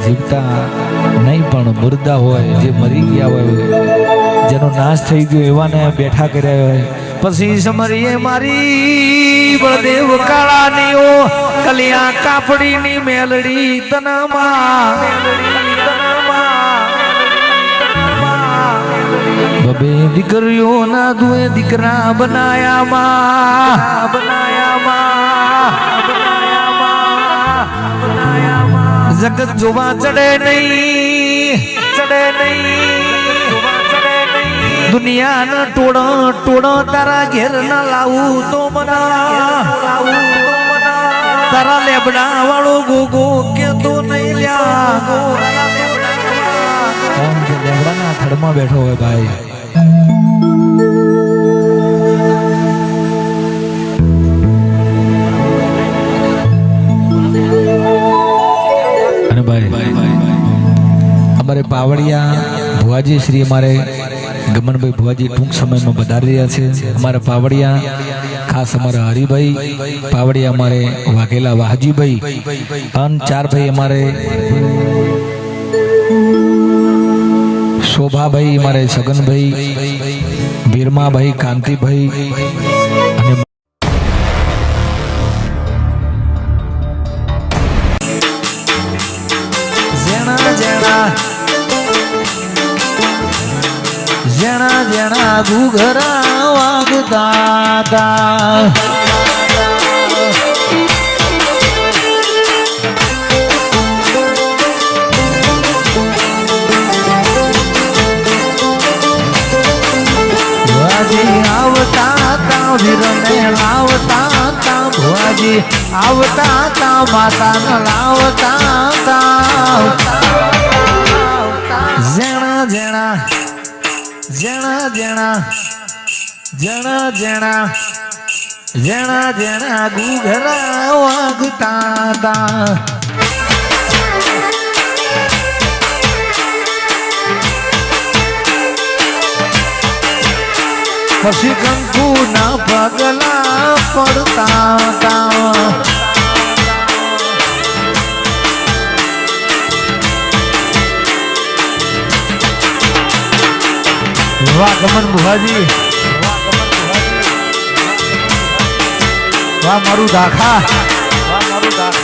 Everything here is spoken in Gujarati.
જીવતા નહીં પણ મુર્દા હોય, જે મરી ગયા હોય, જેનો નાશ થઈ ગયો એવાને બેઠા કર્યા હોય. પછી સમરીએ મારી બળદેવ કાળાની ઓ કલિયા કાપડીની મેલડી તનામાં બબે દીકરીઓના દુએ દીકરા બનાયામાં જગત જોવા ચડે નહીં દુનિયાના ટોળો તારા ઘેર ના લાવું તો મના તારા લેબડા વાળો ગોગો કેતો નહીં લ્યા લેબડાના થડમાં બેઠો હોય ભાઈ. અને ભાઈ અમારે પાવડિયા ભુવાજી શ્રી અમારે ગમનભાઈ ભુવાજી ટૂંક સમયમાં વધારી રહ્યા છે. અમારા પાવડિયા ખાસ અમારા હરિભાઈ પાવડિયા, અમારે વાઘેલા વાહજીભાઈ અને 4 ભાઈ અમારે શોભાભાઈ, અમારે સગનભાઈ, વીરમાભાઈ, કાંતિભાઈ અને જેણા જેણા ઘૂઘરા વાગતા હતા. ભુવાજી આવતા હતા, વીરને લાવતા હતા, ભુવાજી આવતા હતા, માતાને લાવતા હતા. જેણા જેણા જેણા જેણા જેણા જેણા જેણા જેણા ઘૂઘરા વાગતા હતા. પછી કંકુ ના પગલા પડતા હતા. વાહ ગમન ભુવાજી, વાહ મારું દાખા, વાહ મારું દાખા.